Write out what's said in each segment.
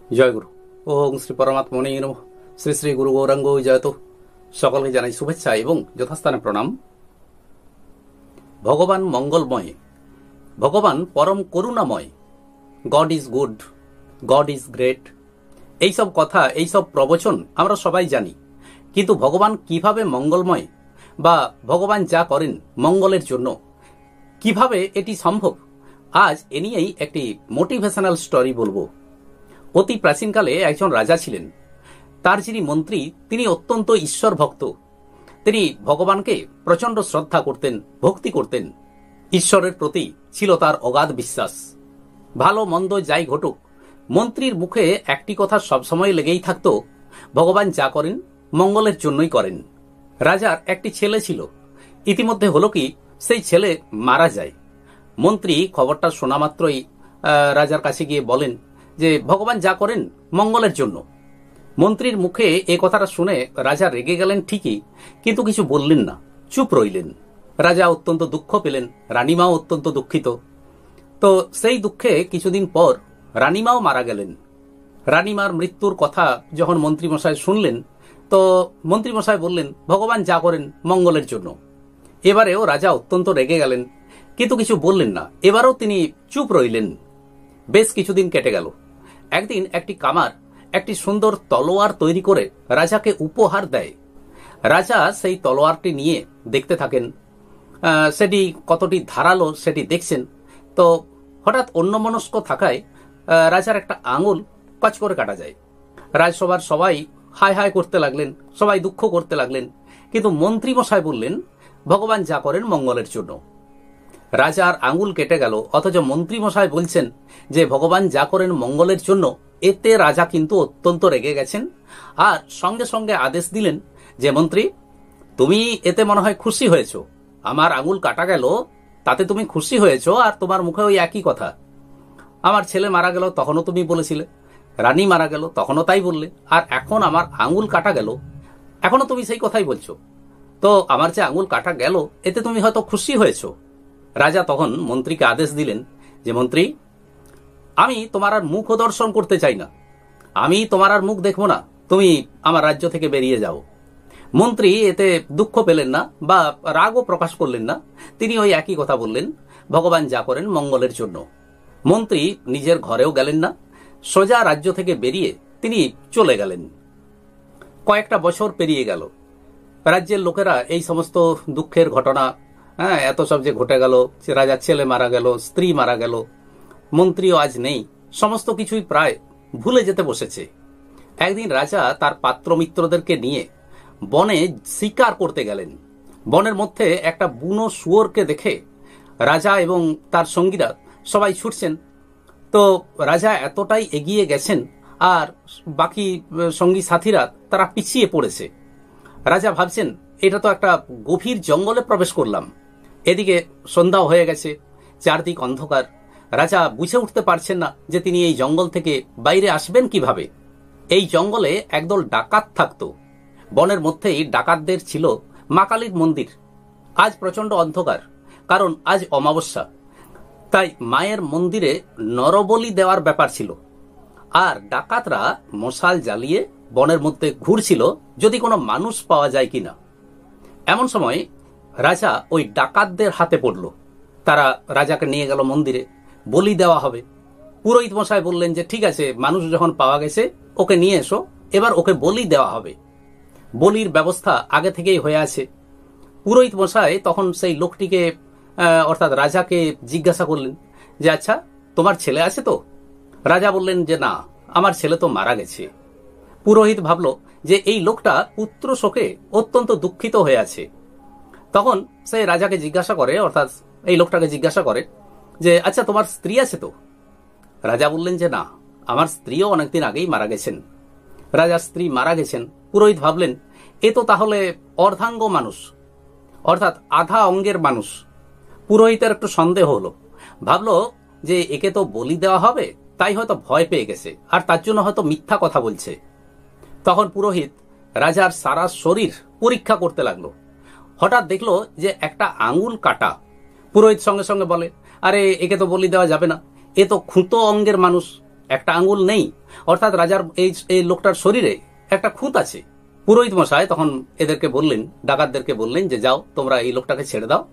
জয় গুরু। ওং শ্রী পরমাত্মনে নমঃ। শ্রী শ্রী গুরু গৌরাঙ্গ জয়ত। সকলকে জানাই শুভেচ্ছা এবং যথাস্থানে প্রণাম। ভগবান মঙ্গলময়, ভগবান পরম করুণাময়। God is good, God is great. এইসব কথা, এইসব প্রবচন আমরা সবাই জানি, কিন্তু ভগবান কিভাবে মঙ্গলময় বা ভগবান যা করেন মঙ্গলের জন্য, কিভাবে এটি সম্ভব, আজ এ নিয়েই একটি মোটিভেশনাল স্টোরি বলবো। অতি প্রাচীনকালে একজন রাজা ছিলেন। তার যিনি মন্ত্রী, তিনি অত্যন্ত ঈশ্বর ভক্ত। তিনি ভগবানকে প্রচন্ড শ্রদ্ধা করতেন, ভক্তি করতেন। ঈশ্বরের প্রতি ছিল তার অগাধ বিশ্বাস। ভালো মন্দ যাই ঘটুক, মন্ত্রীর মুখে একটি কথা সবসময় লেগেই থাকত, ভগবান যা করেন মঙ্গলের জন্যই করেন। রাজার একটি ছেলে ছিল। ইতিমধ্যে হলো কি, সেই ছেলে মারা যায়। মন্ত্রী খবরটা শোনা মাত্রই রাজার কাছে গিয়ে বলেন যে ভগবান যা করেন মঙ্গলের জন্য। মন্ত্রীর মুখে এ কথাটা শুনে রাজা রেগে গেলেন ঠিকই, কিন্তু কিছু বললেন না, চুপ রইলেন। রাজা অত্যন্ত দুঃখ পেলেন, রানীমাও অত্যন্ত দুঃখিত। তো সেই দুঃখে কিছুদিন পর রানীমাও মারা গেলেন। রানীমার মৃত্যুর কথা যখন মন্ত্রীমশাই শুনলেন, তো মন্ত্রীমশাই বললেন ভগবান যা করেন মঙ্গলের জন্য। এবারেও রাজা অত্যন্ত রেগে গেলেন, কিন্তু কিছু বললেন না। এবারও তিনি চুপ রইলেন। বেশ কিছুদিন কেটে গেল। একদিন একটি কামার একটি সুন্দর তলোয়ার তৈরি করে রাজাকে উপহার দেয়। রাজা সেই তলোয়ারটি নিয়ে দেখতে থাকেন। সেটি কতটি ধারালো সেটি দেখছেন। তো হঠাৎ অন্যমনস্ক থাকায় রাজার একটা আঙুল কচ করে কাটা যায়। রাজসভার সবাই হায় হায় করতে লাগলেন, সবাই দুঃখ করতে লাগলেন, কিন্তু মন্ত্রীমশাই বললেন ভগবান যা করেন মঙ্গলের জন্য। রাজার আঙুল কেটে গেল, অথচ মন্ত্রীমশাই বলছেন যে ভগবান যা করেন মঙ্গলের জন্য। এতে রাজা কিন্তু অত্যন্ত রেগে গেছেন, আর সঙ্গে সঙ্গে আদেশ দিলেন যে মন্ত্রী, তুমি এতে মনে হয় খুশি হয়েছ। আমার আঙুল কাটা গেল, তাতে তুমি খুশি হয়েছ, আর তোমার মুখে ওই একই কথা। আমার ছেলে মারা গেল, তখনও তুমি বলেছিলে। রানী মারা গেল, তখনও তাই বললে। আর এখন আমার আঙুল কাটা গেল, এখনো তুমি সেই কথাই বলছো। তো আমার যে আঙুল কাটা গেল, এতে তুমি হয়তো খুশি হয়েছ। রাজা তখন মন্ত্রীকে আদেশ দিলেন যে মন্ত্রী, আমি তোমার আর মুখ দর্শন করতে চাই না, আমি তোমার আর মুখ দেখব না, তুমি আমার রাজ্য থেকে বেরিয়ে যাও। মন্ত্রী এতে দুঃখ পেলেন না বা রাগও প্রকাশ করলেন না। তিনি ওই একই কথা বললেন, ভগবান যা করেন মঙ্গলের জন্য। মন্ত্রী নিজের ঘরেও গেলেন না, সোজা রাজ্য থেকে বেরিয়ে তিনি চলে গেলেন। কয়েকটা বছর পেরিয়ে গেল। রাজ্যের লোকেরা এই সমস্ত দুঃখের ঘটনা, এত সব যে ঘটে গেল, রাজার ছেলে মারা গেল, স্ত্রী মারা গেল, মন্ত্রীও আজ নেই, সমস্ত কিছুই প্রায় ভুলে যেতে বসেছে। একদিন রাজা তার পাত্র মিত্রদেরকে নিয়ে বনে শিকার করতে গেলেন। বনের মধ্যে একটা বুনো শুয়োরকে দেখে রাজা এবং তার সঙ্গীরা সবাই ছুটছেন। তো রাজা এতটাই এগিয়ে গেছেন, আর বাকি সঙ্গী সাথীরা তারা পিছিয়ে পড়েছে। রাজা ভাবছেন, এটা তো একটা গভীর জঙ্গলে প্রবেশ করলাম। এদিকে সন্ধ্যাও হয়ে গেছে, চারদিক অন্ধকার। রাজা বুঝে উঠতে পারছেন না যে তিনি এই জঙ্গল থেকে বাইরে আসবেন কিভাবে। এই জঙ্গলে একদল ডাকাত থাকত। বনের মধ্যেই ডাকাতদের ছিল মা কালীর মন্দির। আজ প্রচন্ড অন্ধকার, কারণ আজ অমাবস্যা। তাই মায়ের মন্দিরে নরবলি দেওয়ার ব্যাপার ছিল। আর ডাকাতরা মশাল জ্বালিয়ে বনের মধ্যে ঘুরছিল, যদি কোনো মানুষ পাওয়া যায় কিনা। এমন সময় রাজা ওই ডাকাতদের হাতে পড়ল। তারা রাজাকে নিয়ে গেল মন্দিরে, বলি দেওয়া হবে। পুরোহিত মশাই বললেন যে ঠিক আছে, মানুষ যখন পাওয়া গেছে ওকে নিয়ে এসো, এবার ওকে বলি দেওয়া হবে। বলির ব্যবস্থা আগে থেকেই হয়ে আছে। পুরোহিত মশাই তখন সেই লোকটিকে অর্থাৎ রাজাকে জিজ্ঞাসা করলেন যে আচ্ছা, তোমার ছেলে আছে তো? রাজা বললেন যে না, আমার ছেলে তো মারা গেছে। পুরোহিত ভাবল যে এই লোকটা পুত্র শোকে অত্যন্ত দুঃখিত হয়ে আছে। তখন সে রাজাকে জিজ্ঞাসা করে, অর্থাৎ এই লোকটাকে জিজ্ঞাসা করে যে আচ্ছা, তোমার স্ত্রী আছে তো? রাজা বললেন যে না, আমার স্ত্রীও অনেকদিন আগেই মারা গেছেন। রাজার স্ত্রী মারা গেছেন। পুরোহিত ভাবলেন এ তো তাহলে অর্ধাঙ্গ মানুষ, অর্থাৎ আধা অঙ্গের মানুষ। পুরোহিতের একটু সন্দেহ হলো, ভাবলো যে একে তো বলি দেওয়া হবে, তাই হয়তো ভয় পেয়ে গেছে, আর তার জন্য হয়তো মিথ্যা কথা বলছে। তখন পুরোহিত রাজার সারা শরীর পরীক্ষা করতে লাগলো। হঠাৎ দেখলো যে একটা আঙুল কাটা। পুরোহিত সঙ্গে সঙ্গে বলে, আরে একে তো বলি দেওয়া যাবে না, এ তো খুঁতো অঙ্গের মানুষ, একটা আঙ্গুল নেই, অর্থাৎ রাজার এই লোকটার শরীরে একটা খুঁত আছে। পুরোহিত মশাই তখন এদেরকে বললেন, ডাকাতদেরকে বললেন যে যাও তোমরা এই লোকটাকে ছেড়ে দাও,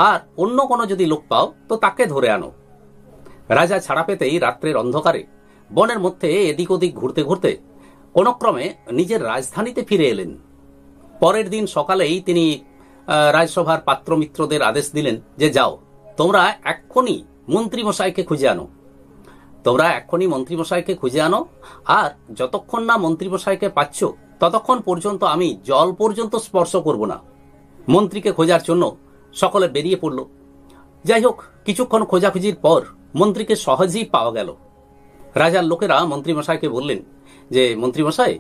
আর অন্য কোনো যদি লোক পাও তো তাকে ধরে আনো। রাজা ছাড়া পেতেই রাত্রের অন্ধকারে বনের মধ্যে এদিক ওদিক ঘুরতে ঘুরতে কোনক্রমে নিজের রাজধানীতে ফিরে এলেন। পরের দিন সকালেই তিনি রাজসভার পাত্রমিত্রদের আদেশ দিলেন যে যাও তোমরা এক্ষুনি মন্ত্রীমশাইকে খুঁজে আনো, তোমরা এক্ষুনি মন্ত্রীমশাইকে খুঁজে আনো, আর যতক্ষণ না মন্ত্রীমশাইকে পাচ্ছ ততক্ষণ পর্যন্ত আমি জল পর্যন্ত স্পর্শ করব না। মন্ত্রীকে খোঁজার জন্য সকলে বেরিয়ে পড়ল। যাই হোক, কিছুক্ষণ খোঁজাখুঁজির পর মন্ত্রীকে সহজেই পাওয়া গেল। রাজার লোকেরা মন্ত্রীমশাইকে বললেন যে মন্ত্রীমশাই,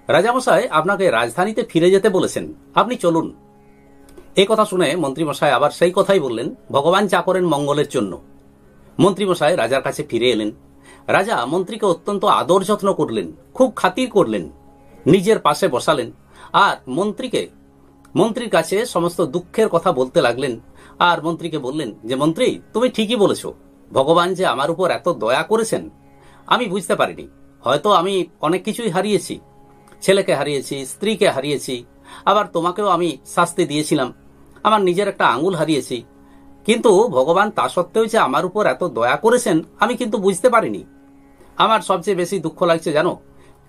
রাজামশাই আপনাকে রাজধানীতে ফিরে যেতে বলেছেন, আপনি চলুন। এই কথা শুনে মন্ত্রীমশাই আবার সেই কথাই বললেন, ভগবান যা করেন মঙ্গলের জন্য। মন্ত্রীমশাই রাজার কাছে ফিরে এলেন। রাজা মন্ত্রীকে অত্যন্ত আদর যত্ন করলেন, খুব খাতির করলেন, নিজের পাশে বসালেন, আর মন্ত্রীর কাছে সমস্ত দুঃখের কথা বলতে লাগলেন। আর মন্ত্রীকে বললেন যে মন্ত্রী, তুমি ঠিকই বলেছ, ভগবান যে আমার উপর এত দয়া করেছেন আমি বুঝতে পারিনি। হয়তো আমি অনেক কিছুই হারিয়েছি, ছেলেকে হারিয়েছি, স্ত্রীকে হারিয়েছি, আবার তোমাকেও আমি শাস্তি দিয়েছিলাম, আমার নিজের একটা আঙুল হারিয়েছি, কিন্তু ভগবান তা সত্ত্বেও যে আমার উপর এত দয়া করেছেন আমি কিন্তু বুঝতে পারিনি। আমার সবচেয়ে বেশি দুঃখ লাগছে জানো,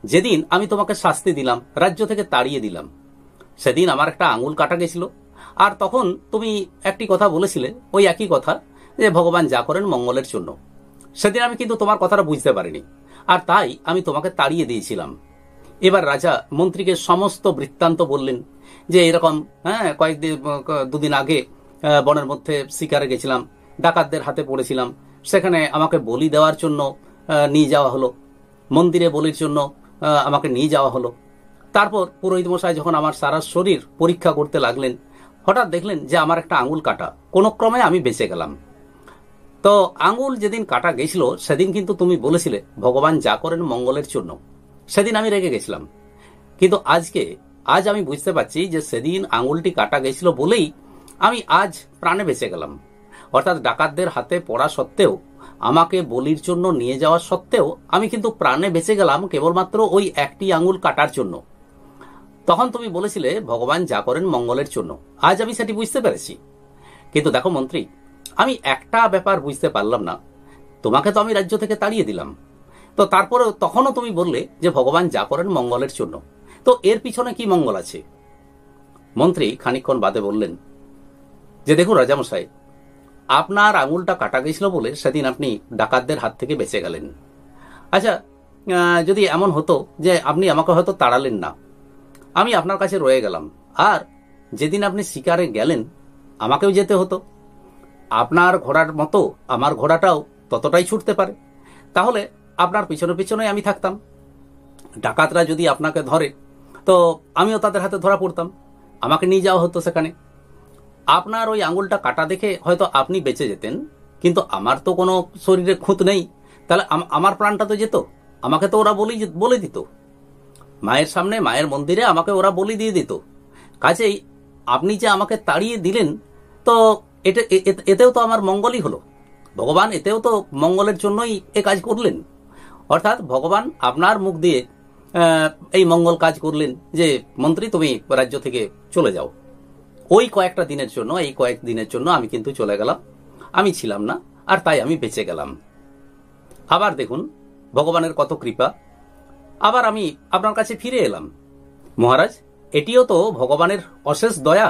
যেদিন আমি তোমাকে শাস্তি দিলাম, রাজ্য থেকে তাড়িয়ে দিলাম, সেদিন আমার একটা আঙুল কাটা গেছিল, আর তখন তুমি একটি কথা বলেছিলে, ওই একই কথা, যে ভগবান যা করেন মঙ্গলের জন্য। সেদিন আমি কিন্তু তোমার কথাটা বুঝতে পারিনি, আর তাই আমি তোমাকে তাড়িয়ে দিয়েছিলাম। এবার রাজা মন্ত্রীকে সমস্ত বৃত্তান্ত বললেন যে এরকম দুদিন আগে বনের মধ্যে শিকারে গেছিলাম, ডাকাতদের হাতে পড়েছিলাম, সেখানে আমাকে বলি দেওয়ার জন্য নিয়ে যাওয়া হলো, মন্দিরে বলির জন্য আমাকে নিয়ে যাওয়া হলো। তারপর পুরোহিত মশাই যখন আমার সারা শরীর পরীক্ষা করতে লাগলেন, হঠাৎ দেখলেন যে আমার একটা আঙুল কাটা, কোন ক্রমে আমি বেঁচে গেলাম। তো আঙুল যেদিন কাটা গেছিল সেদিন কিন্তু তুমি বলেছিলে ভগবান যা করেন মঙ্গলের জন্য, সেদিন আমি রেগে গেছিলাম। কিন্তু আজ আমি বুঝতে পারছি যে সেদিন আঙুলটি কাটা গেছিল বলেই আমি আজ প্রাণে বেঁচে গেলাম। অর্থাৎ ডাকাতদের হাতে পড়া সত্ত্বেও, আমাকে বলির জন্য নিয়ে যাওয়া সত্ত্বেও আমি কিন্তু প্রাণে বেঁচে গেলাম কেবলমাত্র ওই একটি আঙুল কাটার জন্য। তখন তুমি বলেছিলে ভগবান যা করেন মঙ্গলের জন্য, আজ আমি সেটি বুঝতে পেরেছি। কিন্তু দেখো মন্ত্রী, আমি একটা ব্যাপার বুঝতে পারলাম না, তোমাকে তো আমি রাজ্য থেকে তাড়িয়ে দিলাম, তো তারপরে তখনও তুমি বললে যে ভগবান যা করেন মঙ্গলের জন্য, তো এর পিছনে কি মঙ্গল আছে? মন্ত্রী খানিকক্ষণ বাদে বললেন যে দেখুন রাজামশাই, আপনার আঙুলটা কাটা গেছিল বলে সেদিন আপনি ডাকাতদের হাত থেকে বেঁচে গেলেন। আচ্ছা, যদি এমন হতো যে আপনি আমাকে হয়তো তাড়ালেন না, আমি আপনার কাছে রয়ে গেলাম, আর যেদিন আপনি শিকারে গেলেন আমাকেও যেতে হতো, আপনার ঘোড়ার মতো আমার ঘোড়াটাও ততটাই ছুটতে পারে, তাহলে আপনার পিছনে পিছনে আমি থাকতাম। ডাকাতরা যদি আপনাকে ধরে তো আমিও তাদের হাতে ধরা পড়তাম, আমাকে নিয়ে যাওয়া হতো সেখানে। আপনার ওই আঙুলটা কাটা দেখে হয়তো আপনি বেঁচে যেতেন, কিন্তু আমার তো কোনো শরীরে খুঁত নেই, তাহলে আমার প্রাণটা তো যেত, আমাকে তো ওরা বলে দিত, মায়ের সামনে মায়ের মন্দিরে আমাকে ওরা বলি দিয়ে দিত। কাজেই আপনি যে আমাকে তাড়িয়ে দিলেন, তো এতেও তো আমার মঙ্গলই হলো, ভগবান এতেও তো মঙ্গলের জন্যই এ কাজ করলেন। অর্থাৎ ভগবান আপনার মুখ দিয়ে এই মঙ্গল কাজ করলেন যে মন্ত্রী তুমি রাজ্য থেকে চলে যাও। ওই কয়েকদিনের জন্য আমি কিন্তু চলে গেলাম, আমি ছিলাম না, আর তাই আমি বেঁচে গেলাম। আবার দেখুন ভগবানের কত কৃপা, আবার আমি আপনার কাছে ফিরে এলাম। মহারাজ, এটিও তো ভগবানের অশেষ দয়া।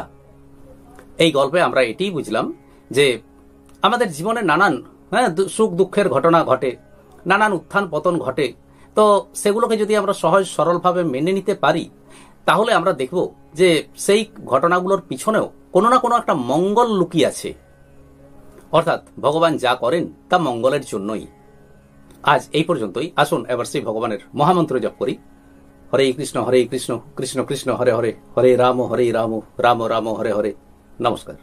এই গল্পে আমরা এটিই বুঝলাম যে আমাদের জীবনে নানান সুখ দুঃখের ঘটনা ঘটে, নানান উত্থান পতন ঘটে, তো সেগুলোকে যদি আমরা সহজ সরলভাবে মেনে নিতে পারি, তাহলে আমরা দেখব যে সেই ঘটনাগুলোর পিছনেও কোনো না কোনো একটা মঙ্গল লুকিয়ে আছে। অর্থাৎ ভগবান যা করেন তা মঙ্গলের জন্যই। আজ এই পর্যন্তই। আসুন এবার সেই ভগবানের মহামন্ত্র জপ করি। হরে কৃষ্ণ কৃষ্ণ কৃষ্ণ হরে হরে, হরে রাম রাম রাম হরে হরে। নমস্কার।